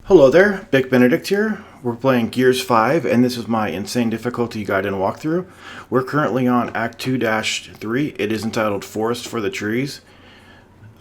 Hello there, Big Benedict here. We're playing Gears 5, and this is my insane difficulty guide and walkthrough. We're currently on Act 2-3. It is entitled Forest for the Trees.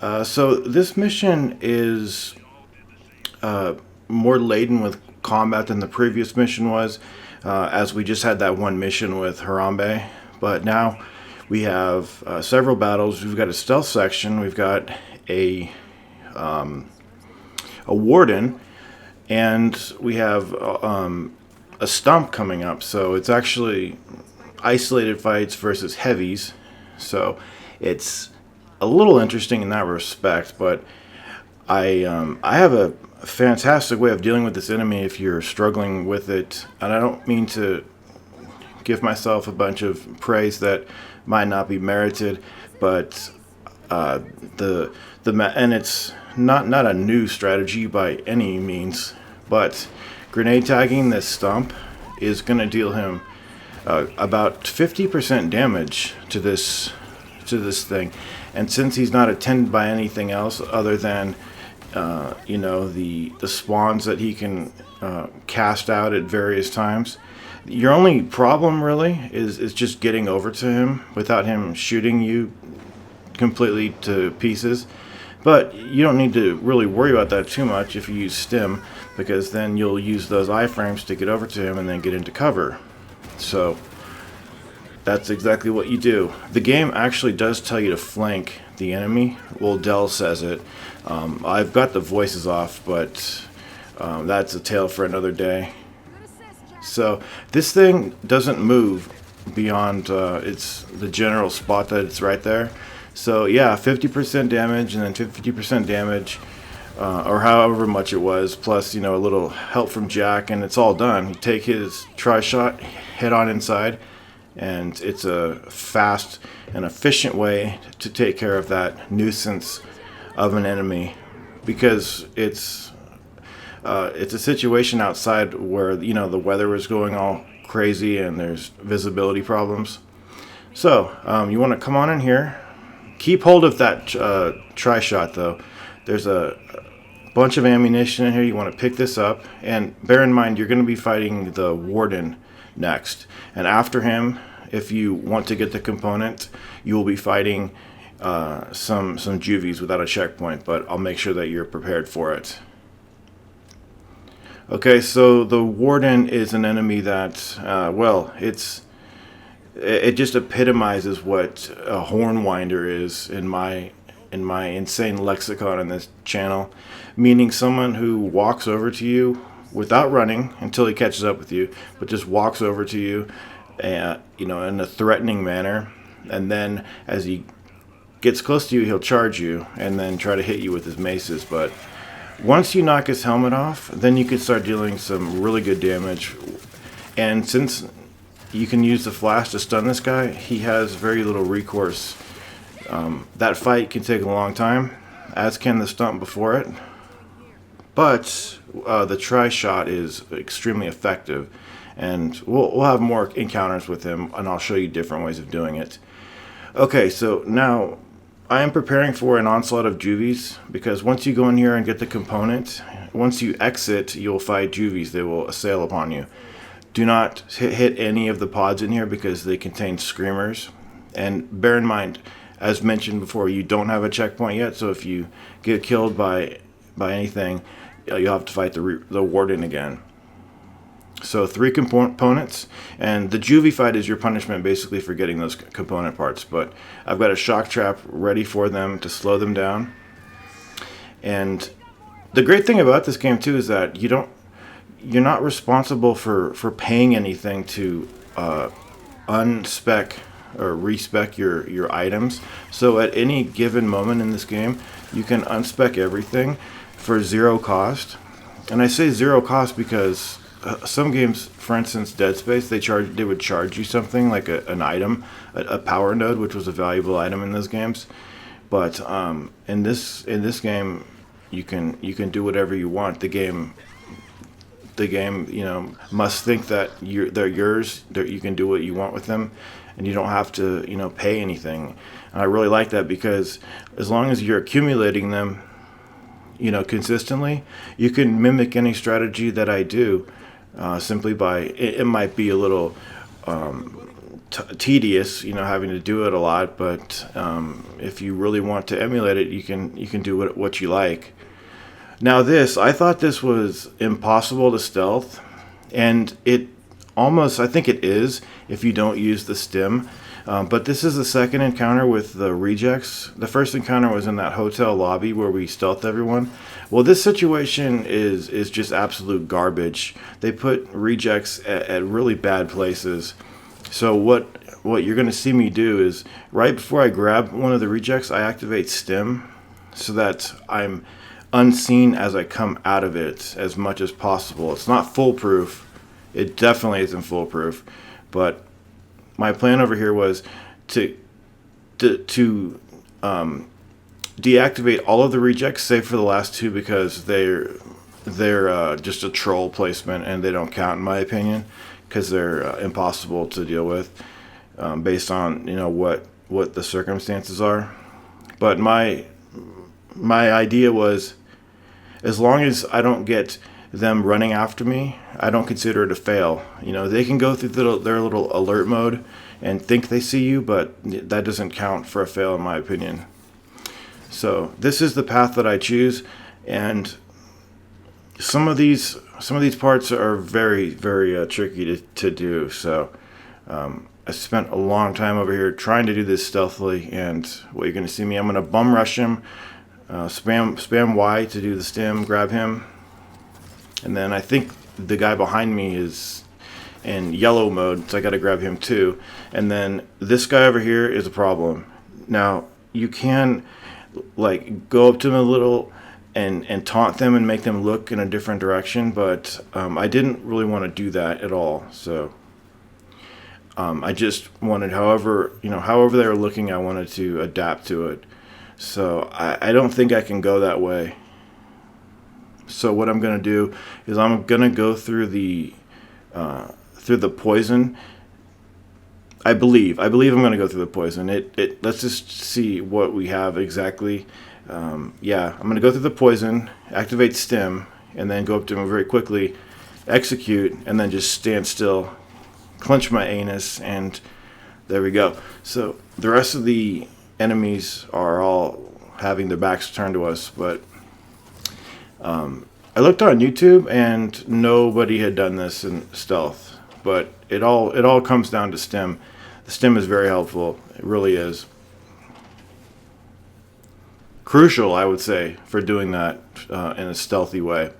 So this mission is more laden with combat than the previous mission was, as we just had that one mission with Harambe. But now we have several battles. We've got a stealth section. We've got a warden. And we have a stump coming up, so it's actually isolated fights versus heavies. So it's a little interesting in that respect, but I have a fantastic way of dealing with this enemy if you're struggling with it. And I don't mean to give myself a bunch of praise that might not be merited, but and it's not a new strategy by any means, but grenade tagging this stump is going to deal him about 50% damage to this thing. And since he's not attended by anything else other than the spawns that he can cast out at various times, your only problem really is just getting over to him without him shooting you completely to pieces. But you don't need to really worry about that too much if you use stim, because then you'll use those iframes to get over to him and then get into cover. So that's exactly what you do. The game actually does tell you to flank the enemy. Well, Dell says it. I've got the voices off, but that's a tale for another day. So this thing doesn't move beyond it's the general spot that it's right there. So yeah, 50% damage and then 50% damage, or however much it was, plus a little help from Jack, and it's all done. You take his tri-shot, head on inside, and it's a fast and efficient way to take care of that nuisance of an enemy, because it's a situation outside where the weather is going all crazy and there's visibility problems. So you want to come on in here. Keep hold of that tri-shot though. There's a bunch of ammunition in here. You want to pick this up, and bear in mind you're going to be fighting the warden next, and after him, if you want to get the component, you will be fighting some juvies without a checkpoint, but I'll make sure that you're prepared for it. Okay, so the warden is an enemy that it just epitomizes what a hornwinder is in my insane lexicon in this channel, meaning someone who walks over to you without running until he catches up with you, but just walks over to you, in a threatening manner, and then as he gets close to you, he'll charge you and then try to hit you with his maces. But once you knock his helmet off, then you can start dealing some really good damage. And since you can use the flash to stun this guy, he has very little recourse. That fight can take a long time, as can the stump before it, but the tri-shot is extremely effective, and we'll have more encounters with him, and I'll show you different ways of doing it. Okay, so now I am preparing for an onslaught of juvies, because once you go in here and get the component, once you exit, you'll fight juvies. They will assail upon you. Do not hit any of the pods in here because they contain screamers. And bear in mind, as mentioned before, you don't have a checkpoint yet, so if you get killed by anything, you'll have to fight the warden again. So 3 components, and the juvie fight is your punishment basically for getting those component parts. But I've got a shock trap ready for them to slow them down. And the great thing about this game too is that you're not responsible for paying anything to unspec or respec your items. So at any given moment in this game, you can unspec everything for 0 cost. And I say 0 cost because some games, for instance Dead Space, they would charge you something like an item, a power node, which was a valuable item in those games. But in this game, you can do whatever you want. The game must think that they're yours, that you can do what you want with them, and you don't have to pay anything. And I really like that, because as long as you're accumulating them, consistently, you can mimic any strategy that I do, simply by it might be a little tedious, having to do it a lot, but if you really want to emulate it, you can do what you like. Now I thought this was impossible to stealth, and I think it is if you don't use the stim. But this is the second encounter with the rejects. The first encounter was in that hotel lobby where we stealthed everyone. Well, this situation is just absolute garbage. They put rejects at really bad places. So what you're going to see me do is, right before I grab one of the rejects, I activate stim so that I'm unseen as I come out of it as much as possible. It's not foolproof. It definitely isn't foolproof, but my plan over here was to deactivate all of the rejects, save for the last two, because they're just a troll placement and they don't count in my opinion, because they're impossible to deal with, based on what the circumstances are. But my idea was, as long as I don't get them running after me, I don't consider it a fail. They can go through their little alert mode and think they see you, but that doesn't count for a fail in my opinion. So this is the path that I choose, and some of these parts are very, very tricky to do. So I spent a long time over here trying to do this stealthily, and what you're going to see me, I'm going to bum rush him, spam Y to do the stim, grab him. And then I think the guy behind me is in yellow mode, so I got to grab him too. And then this guy over here is a problem. Now, you can go up to them a little and taunt them and make them look in a different direction, but I didn't really want to do that at all. So I just wanted, however they were looking, I wanted to adapt to it. So I don't think I can go that way. So what I'm going to do is I'm going to go through the poison. I believe I'm going to go through the poison. Let's just see what we have exactly. I'm going to go through the poison, activate stim, and then go up to him very quickly, execute, and then just stand still, clench my anus, and there we go. So the rest of the enemies are all having their backs turned to us, but I looked on YouTube and nobody had done this in stealth, but it all comes down to stim. The stim is very helpful. It really is crucial, I would say, for doing that in a stealthy way.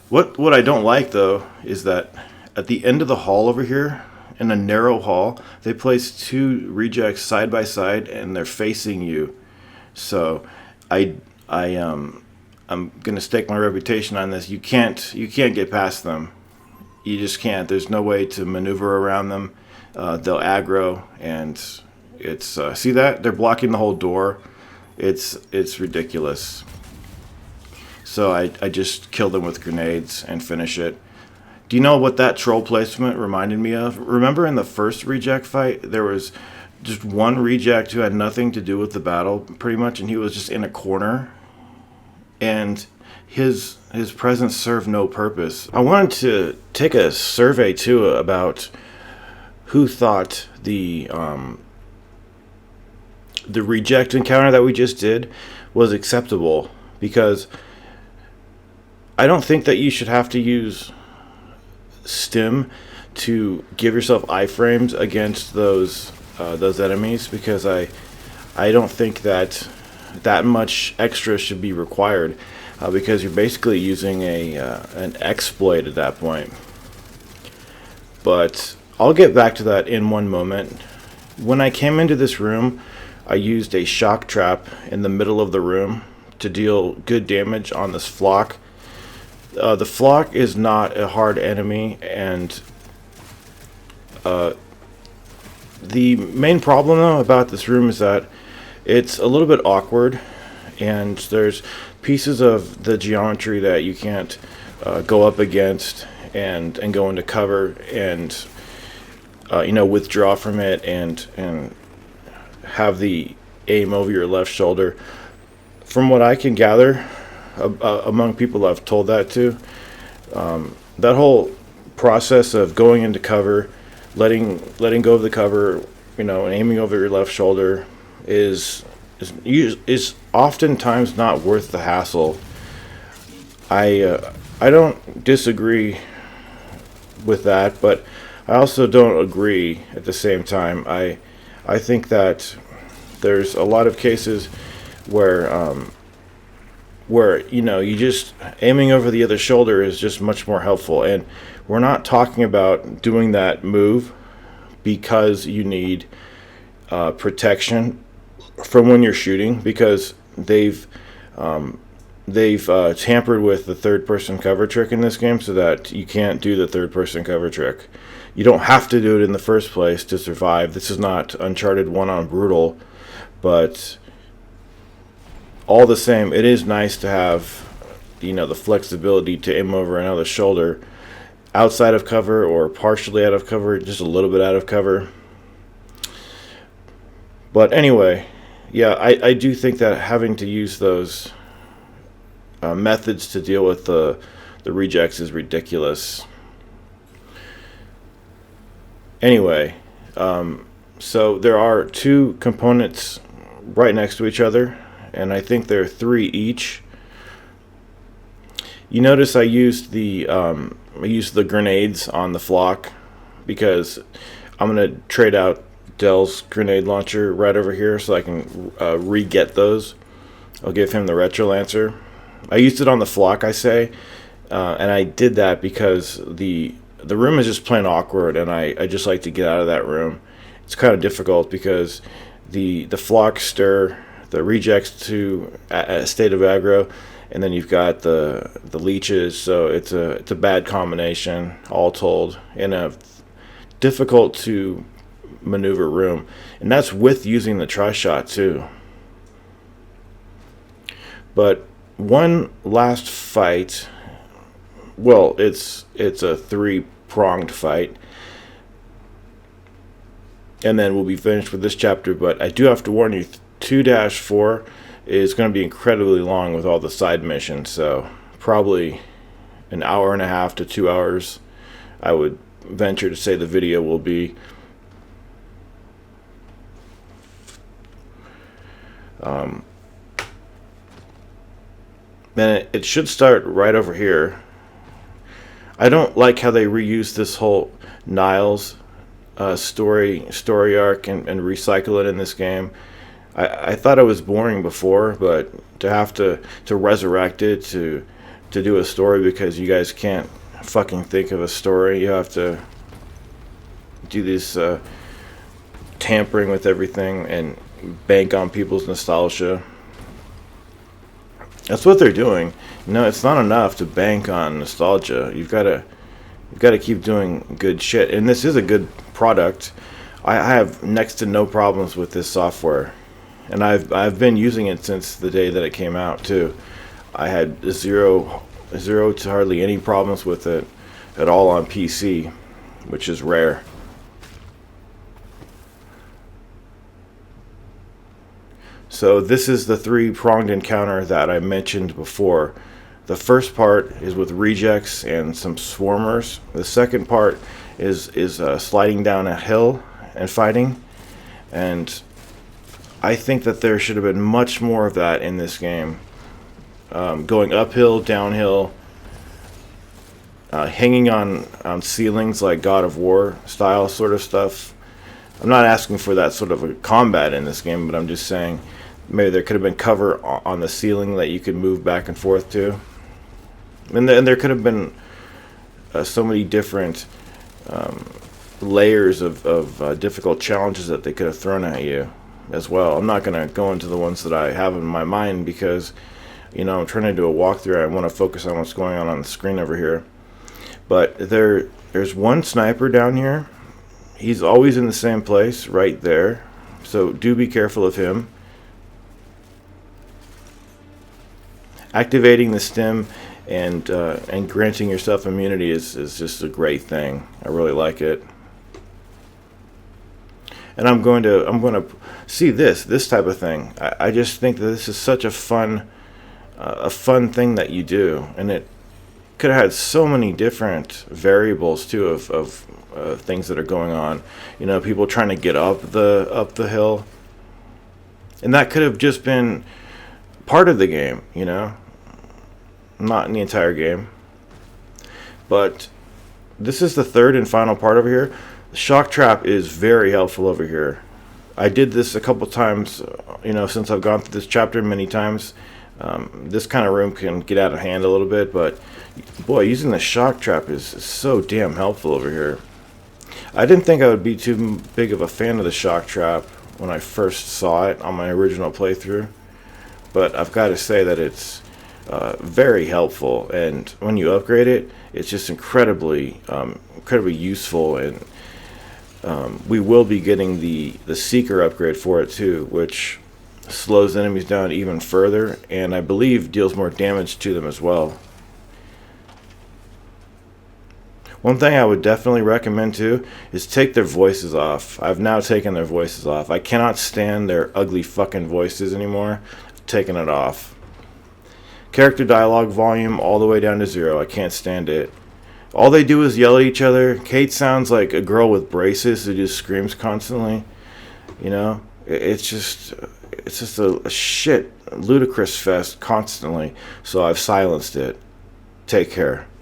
What I don't like though is that at the end of the hall over here, in a narrow hall, they place two rejects side by side and they're facing you. So I'm gonna stake my reputation on this. You can't get past them. You just can't. There's no way to maneuver around them. They'll aggro, and it's see that they're blocking the whole door. It's ridiculous. So I just kill them with grenades and finish it. Do you know what that troll placement reminded me of? Remember in the first reject fight, there was just one reject who had nothing to do with the battle, pretty much, and he was just in a corner, and his presence served no purpose. I wanted to take a survey too about who thought the reject encounter that we just did was acceptable, because I don't think that you should have to use stim to give yourself iframes against those enemies, because I don't think that much extra should be required, because you're basically using an exploit at that point. But I'll get back to that in one moment. When I came into this room, I used a shock trap in the middle of the room to deal good damage on this flock. The flock is not a hard enemy, and the main problem though about this room is that it's a little bit awkward, and there's pieces of the geometry that you can't go up against and go into cover and withdraw from it and have the aim over your left shoulder. from what I can gather among people I've told that to, that whole process of going into cover, letting go of the cover, and aiming over your left shoulder is oftentimes not worth the hassle. I don't disagree with that, but I also don't agree at the same time. I think that there's a lot of cases where you just aiming over the other shoulder is just much more helpful, and we're not talking about doing that move because you need protection from when you're shooting, because they've tampered with the third person cover trick in this game so that you can't do the third person cover trick. You don't have to do it in the first place to survive. This is not Uncharted 1 on brutal, but all the same, it is nice to have, the flexibility to aim over another shoulder outside of cover or partially out of cover, just a little bit out of cover. But anyway, yeah, I do think that having to use those methods to deal with the rejects is ridiculous. Anyway, so there are two components right next to each other, and I think there are three each. You notice I used the grenades on the flock because I'm gonna trade out Dell's grenade launcher right over here so I can re-get those. I'll give him the Retro Lancer. I used it on the flock, I say, and I did that because the room is just plain awkward, and I just like to get out of that room. It's kind of difficult because the flock stir the rejects to a state of aggro, and then you've got the leeches, so it's a bad combination, all told, in a difficult to maneuver room, and that's with using the tri-shot too. But one last fight, well, it's a three-pronged fight, and then we'll be finished with this chapter. But I do have to warn you, 2-4 is going to be incredibly long with all the side missions, so probably an hour and a half to 2 hours, I would venture to say the video will be. Then it should start right over here. I don't like how they reuse this whole Niles story arc and recycle it in this game. I thought it was boring before, but to have to resurrect it to do a story because you guys can't fucking think of a story, you have to do this tampering with everything and bank on people's nostalgia. That's what they're doing. It's not enough to bank on nostalgia. You've got to keep doing good shit, and this is a good product. I have next to no problems with this software, and I've been using it since the day that it came out too. I had zero to hardly any problems with it at all on PC, which is rare. So this is the three-pronged encounter that I mentioned before. The first part is with rejects and some swarmers. The second part is sliding down a hill and fighting. And I think that there should have been much more of that in this game. Going uphill, downhill, hanging on ceilings like God of War style sort of stuff. I'm not asking for that sort of a combat in this game, but I'm just saying maybe there could have been cover on the ceiling that you could move back and forth to. And there could have been so many different layers of difficult challenges that they could have thrown at you as well. I'm not going to go into the ones that I have in my mind because, I'm trying to do a walkthrough. I want to focus on what's going on the screen over here. But there's one sniper down here. He's always in the same place, right there. So do be careful of him. Activating the stim and granting yourself immunity is just a great thing. I really like it. and I'm going to see this type of thing. I just think that this is such a fun thing that you do, and it could have had so many different variables too of things that are going on. You know, people trying to get up the hill, and that could have just been part of the game. You know, not in the entire game. But this is the third and final part over here. The shock trap is very helpful over here. I did this a couple times, you know, since I've gone through this chapter many times. This kind of room can get out of hand a little bit, but boy, using the shock trap is so damn helpful over here. I didn't think I would be too big of a fan of the shock trap when I first saw it on my original playthrough, but I've got to say that it's very helpful, and when you upgrade it, it's just incredibly useful. And we will be getting the seeker upgrade for it too, which slows enemies down even further, and I believe deals more damage to them as well. One thing I would definitely recommend too is take their voices off. I've now taken their voices off. I cannot stand their ugly fucking voices anymore. I've taken it off. Character dialogue volume all the way down to 0. I can't stand it. All they do is yell at each other. Kate sounds like a girl with braces who just screams constantly. You know, it's just a shit ludicrous fest constantly. So I've silenced it. Take care.